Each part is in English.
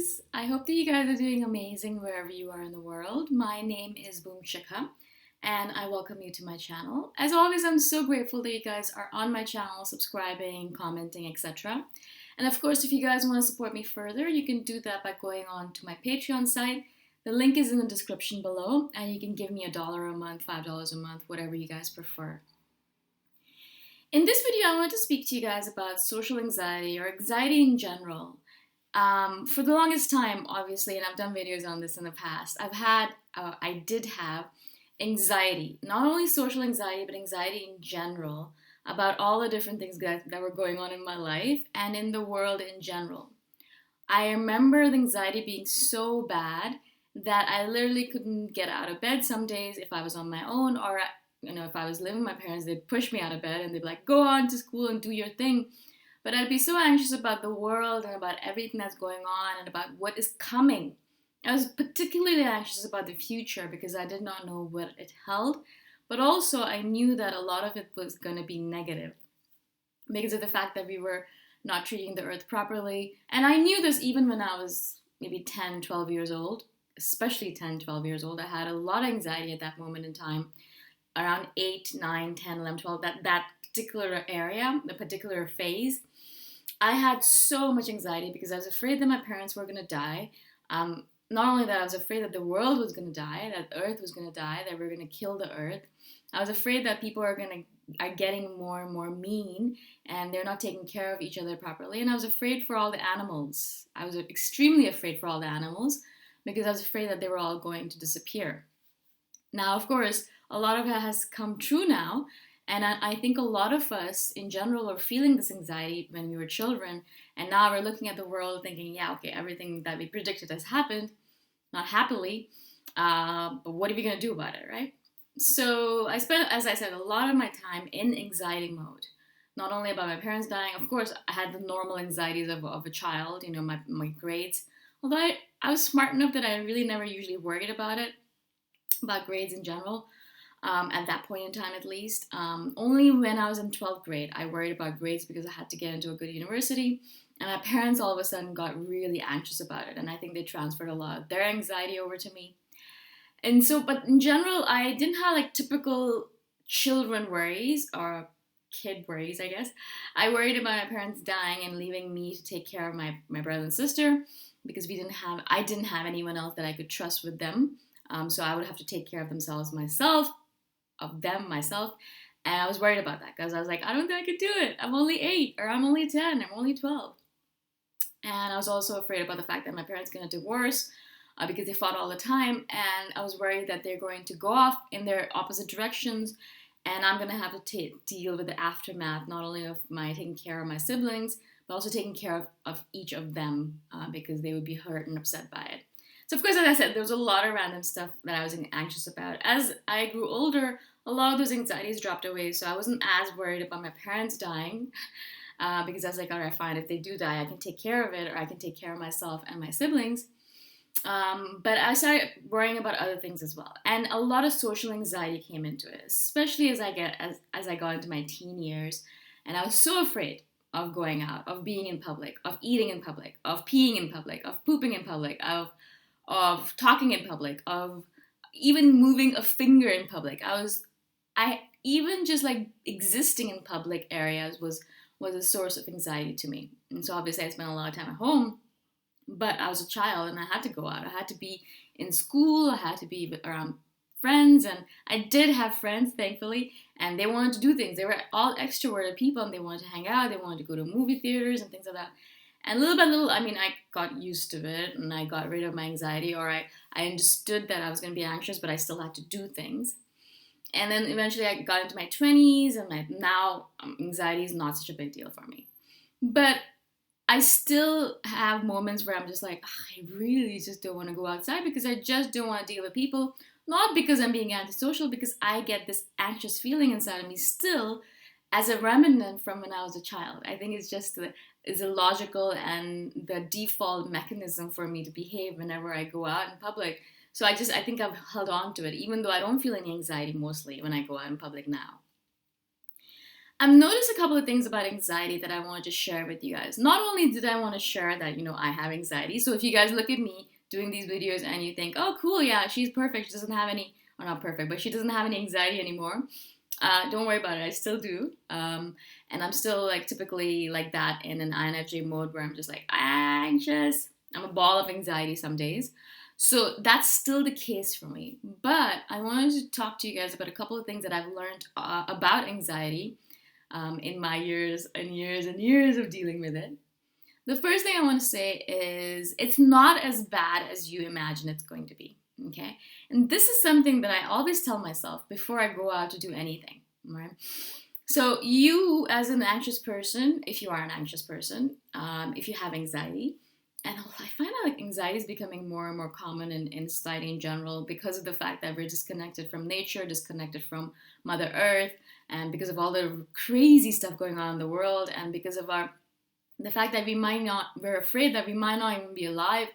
guys. I hope that you guys are doing amazing wherever you are in the world. My name is Shikha, and I welcome you to my channel. As always, I'm so grateful that you guys are on my channel, subscribing, commenting, etc. And of course, if you guys want to support me further, you can do that by going on to my Patreon site. The link is in the description below, and you can give me $1 a month, $5 a month, whatever you guys prefer. In this video, I want to speak to you guys about social anxiety or anxiety in general. For the longest time, obviously, and I've done videos on this in the past, I did have anxiety, not only social anxiety, but anxiety in general about all the different things that were going on in my life and in the world in general. I remember the anxiety being so bad that I literally couldn't get out of bed some days if I was on my own, or if I was living with my parents, they'd push me out of bed and they'd be like, go on to school and do your thing. But I'd be so anxious about the world and about everything that's going on and about what is coming. I was particularly anxious about the future because I did not know what it held. But also I knew that a lot of it was going to be negative because of the fact that we were not treating the earth properly. And I knew this even when I was maybe 10, 12 years old, especially 10, 12 years old. I had a lot of anxiety at that moment in time. Around 8, 9, 10, 11, 12, that particular area, the particular phase, I had so much anxiety because I was afraid that my parents were going to die. Not only that, I was afraid that the world was going to die, that the earth was going to die, that we were going to kill the earth. I was afraid that people are getting more and more mean and they're not taking care of each other properly. And I was afraid for all the animals. I was extremely afraid for all the animals because I was afraid that they were all going to disappear. Now, of course, a lot of it has come true now. And I think a lot of us in general were feeling this anxiety when we were children. And now we're looking at the world thinking, yeah, okay, everything that we predicted has happened, not happily. But what are we going to do about it, right? So I spent, as I said, a lot of my time in anxiety mode. Not only about my parents dying. Of course, I had the normal anxieties of a child, my grades. Although I was smart enough that I really never usually worried about grades in general. At that point in time, at least. Only when I was in 12th grade, I worried about grades because I had to get into a good university. And my parents all of a sudden got really anxious about it. And I think they transferred a lot of their anxiety over to me. And so, but in general, I didn't have like typical children worries or kid worries, I guess. I worried about my parents dying and leaving me to take care of my brother and sister because I didn't have anyone else that I could trust with them. So I would have to take care of myself. And I was worried about that because I was like, I don't think I could do it. I'm only 8 or I'm only 10, I'm only 12. And I was also afraid about the fact that my parents are going to divorce because they fought all the time. And I was worried that they're going to go off in their opposite directions. And I'm going to have to deal with the aftermath, not only of my taking care of my siblings, but also taking care of each of them because they would be hurt and upset by it. So of course, as I said, there was a lot of random stuff that I was anxious about. As I grew older, a lot of those anxieties dropped away. So I wasn't as worried about my parents dying because I was like, all right, fine. If they do die, I can take care of it, or I can take care of myself and my siblings. But I started worrying about other things as well. And a lot of social anxiety came into it, especially as I got into my teen years. And I was so afraid of going out, of being in public, of eating in public, of peeing in public, of pooping in public, of talking in public, of even moving a finger in public. I even just like existing in public areas was a source of anxiety to me. And so obviously I spent a lot of time at home, but I was a child and I had to go out. I had to be in school. I had to be around friends, and I did have friends, thankfully, and they wanted to do things. They were all extroverted people and they wanted to hang out. They wanted to go to movie theaters and things like that. And little by little, I got used to it and I got rid of my anxiety, or I understood that I was going to be anxious, but I still had to do things. And then eventually I got into my 20s and now anxiety is not such a big deal for me. But I still have moments where I'm just like, I really just don't want to go outside because I just don't want to deal with people. Not because I'm being antisocial, because I get this anxious feeling inside of me still as a remnant from when I was a child. I think it's just is a logical and the default mechanism for me to behave whenever I go out in public. So I think I've held on to it, even though I don't feel any anxiety mostly when I go out in public now. I've noticed a couple of things about anxiety that I wanted to share with you guys. Not only did I want to share that, I have anxiety. So if you guys look at me doing these videos and you think, oh, cool, yeah, she's perfect. She doesn't have any, or not perfect, but she doesn't have any anxiety anymore. Don't worry about it. I still do. And I'm still like typically like that in an INFJ mode where I'm just like anxious. I'm a ball of anxiety some days. So that's still the case for me. But I wanted to talk to you guys about a couple of things that I've learned about anxiety in my years and years and years of dealing with it. The first thing I want to say is it's not as bad as you imagine it's going to be. Okay? And this is something that I always tell myself before I go out to do anything, right? So, you as an anxious person, if you are an anxious person, if you have anxiety, and I find out like anxiety is becoming more and more common in society in general because of the fact that we're disconnected from nature, disconnected from Mother Earth, and because of all the crazy stuff going on in the world, and because of the fact that we're afraid that we might not even be alive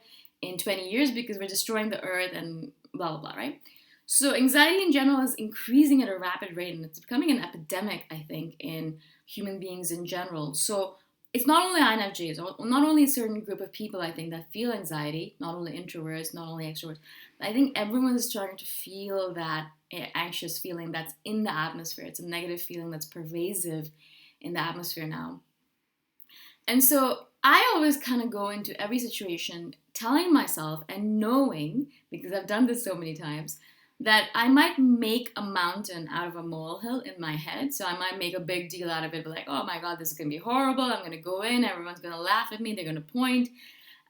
in 20 years because we're destroying the earth and blah blah blah, right? So anxiety in general is increasing at a rapid rate, and it's becoming an epidemic, I think, in human beings in general. So it's not only INFJs, or not only a certain group of people, I think, that feel anxiety, not only introverts, not only extroverts, but I think everyone is starting to feel that anxious feeling that's in the atmosphere. It's a negative feeling that's pervasive in the atmosphere now. And so I always kind of go into every situation telling myself and knowing, because I've done this so many times, that I might make a mountain out of a molehill in my head. So I might make a big deal out of it, like, oh my God, this is going to be horrible. I'm going to go in, everyone's going to laugh at me, they're going to point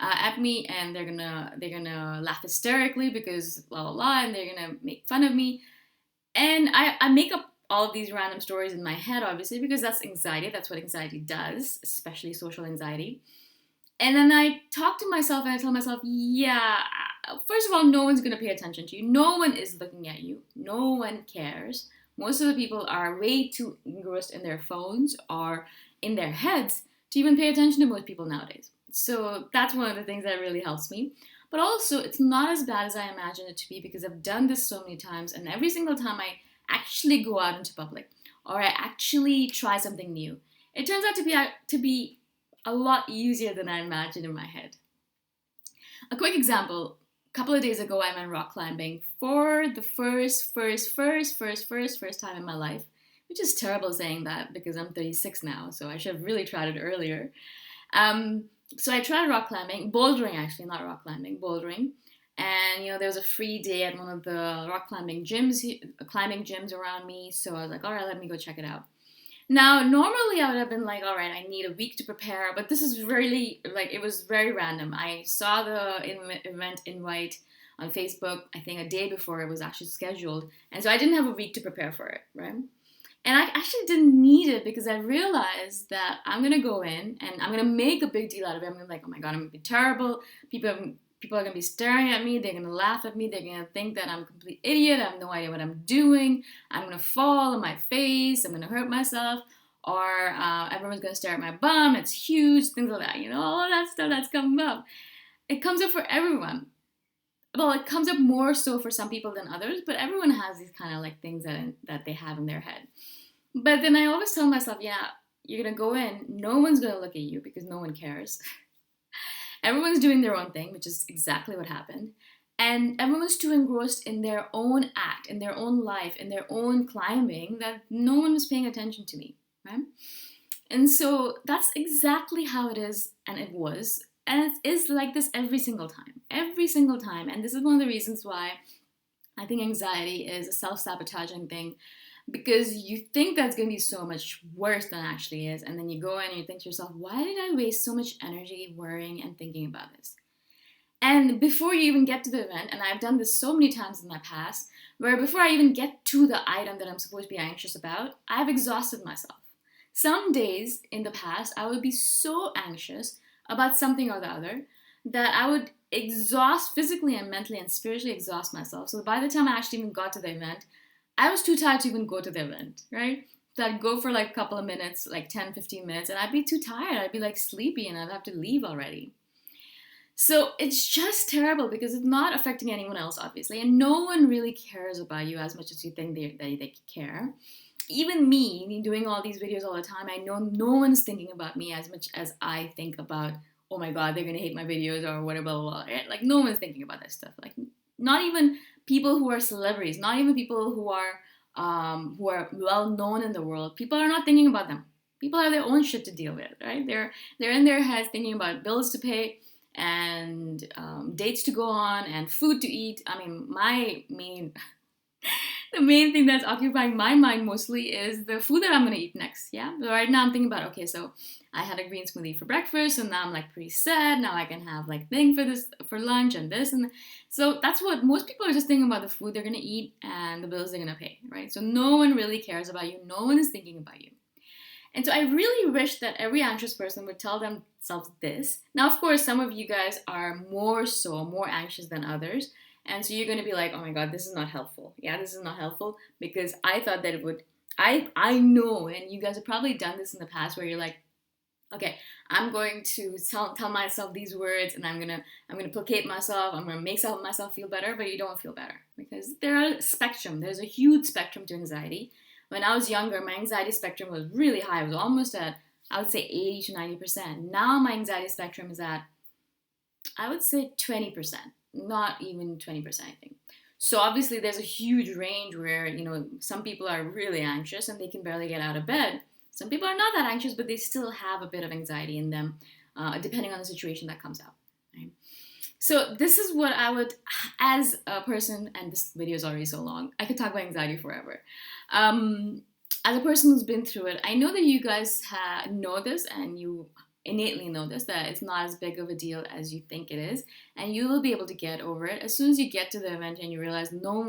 at me, and they're gonna laugh hysterically because blah blah blah, and they're gonna make fun of me. And I make up all of these random stories in my head, obviously, because that's anxiety. That's what anxiety does, especially social anxiety. And then I talk to myself and I tell myself, yeah, first of all, no one's going to pay attention to you. No one is looking at you. No one cares. Most of the people are way too engrossed in their phones or in their heads to even pay attention to most people nowadays. So that's one of the things that really helps me. But also, it's not as bad as I imagine it to be because I've done this so many times, and every single time I actually go out into public or I actually try something new, it turns out to be a lot easier than I imagined in my head. A quick example. A couple of days ago, I went rock climbing for the first time in my life, which is terrible saying that because I'm 36 now, so I should have really tried it earlier. So I tried rock climbing, bouldering actually, not rock climbing, bouldering. And there was a free day at one of the rock climbing gyms around me, so I was like, all right, let me go check it out. Now, normally I would have been like, all right, I need a week to prepare, but this is really, like, it was very random. I saw the event invite on Facebook, I think a day before it was actually scheduled, and so I didn't have a week to prepare for it, right? And I actually didn't need it because I realized that I'm going to go in and I'm going to make a big deal out of it. I'm going to be like, oh my God, I'm going to be terrible. People are going to be staring at me. They're going to laugh at me. They're going to think that I'm a complete idiot. I have no idea what I'm doing. I'm going to fall on my face. I'm going to hurt myself. Or everyone's going to stare at my bum. It's huge. Things like that. All of that stuff that's coming up. It comes up for everyone. Well, it comes up more so for some people than others, but everyone has these kind of like things that they have in their head. But then I always tell myself, yeah, you're going to go in. No one's going to look at you because no one cares. Everyone's doing their own thing, which is exactly what happened. And everyone's too engrossed in their own act, in their own life, in their own climbing that no one was paying attention to me, right? And so that's exactly how it is, and it was. And it is like this every single time. Every single time. And this is one of the reasons why I think anxiety is a self-sabotaging thing, because you think that's going to be so much worse than it actually is, and then you go in and you think to yourself, why did I waste so much energy worrying and thinking about this? And before you even get to the event, and I've done this so many times in my past, where before I even get to the item that I'm supposed to be anxious about, I've exhausted myself. Some days in the past, I would be so anxious about something or the other that I would exhaust physically and mentally and spiritually exhaust myself. So by the time I actually even got to the event, I was too tired to even go to the event, right? So I'd go for like a couple of minutes, like 10, 15 minutes, and I'd be too tired. I'd be like sleepy and I'd have to leave already. So it's just terrible because it's not affecting anyone else, obviously, and no one really cares about you as much as you think they care. even me doing all these videos all the time, I know no one's thinking about me as much as I think about, oh my god, they're gonna hate my videos or whatever, blah, blah, blah, right? Like no one's thinking about that stuff. Like not even people who are celebrities, not even people who are well known in the world. People are not thinking about them. People have their own shit to deal with, right? They're in their heads thinking about bills to pay and dates to go on and food to eat. I mean, my main the main thing that's occupying my mind mostly is the food that I'm gonna eat next. Yeah. So right now I'm thinking about, okay, so I had a green smoothie for breakfast, so now I'm like pretty sad. Now I can have like thing for this for lunch and this and so that's what most people are just thinking about, the food they're gonna eat and the bills they're gonna pay, right? So no one really cares about you. No one is thinking about you. And so I really wish that every anxious person would tell themselves this. Now, of course, some of you guys are more anxious than others. And so you're going to be like, oh my God, this is not helpful. Yeah, this is not helpful because I thought that it would. I know, and you guys have probably done this in the past where you're like, okay, I'm going to tell myself these words and I'm gonna placate myself, I'm gonna make myself feel better, but you don't feel better because there's a huge spectrum to anxiety. When I was younger, my anxiety spectrum was really high. It was almost at, I would say, 80 to 90%. Now my anxiety spectrum is at, I would say, 20%, not even 20%, I think. So obviously there's a huge range where, some people are really anxious and they can barely get out of bed. Some people are not that anxious, but they still have a bit of anxiety in them, depending on the situation that comes out. Right? So this is what I would, as a person, and this video is already so long, I could talk about anxiety forever. As a person who's been through it, I know that you guys know this and you innately know this, that it's not as big of a deal as you think it is, and you will be able to get over it. As soon as you get to the event and you realize no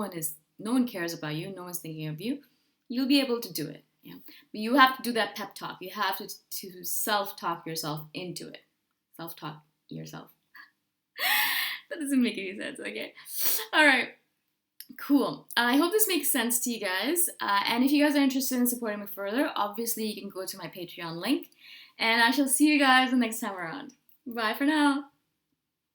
one cares about you, no one's thinking of you, you'll be able to do it. Yeah. But you have to do that pep talk. You have to self-talk yourself into it. Self-talk yourself. That doesn't make any sense, okay? All right. Cool. I hope this makes sense to you guys. And if you guys are interested in supporting me further, obviously you can go to my Patreon link. And I shall see you guys the next time around. Bye for now.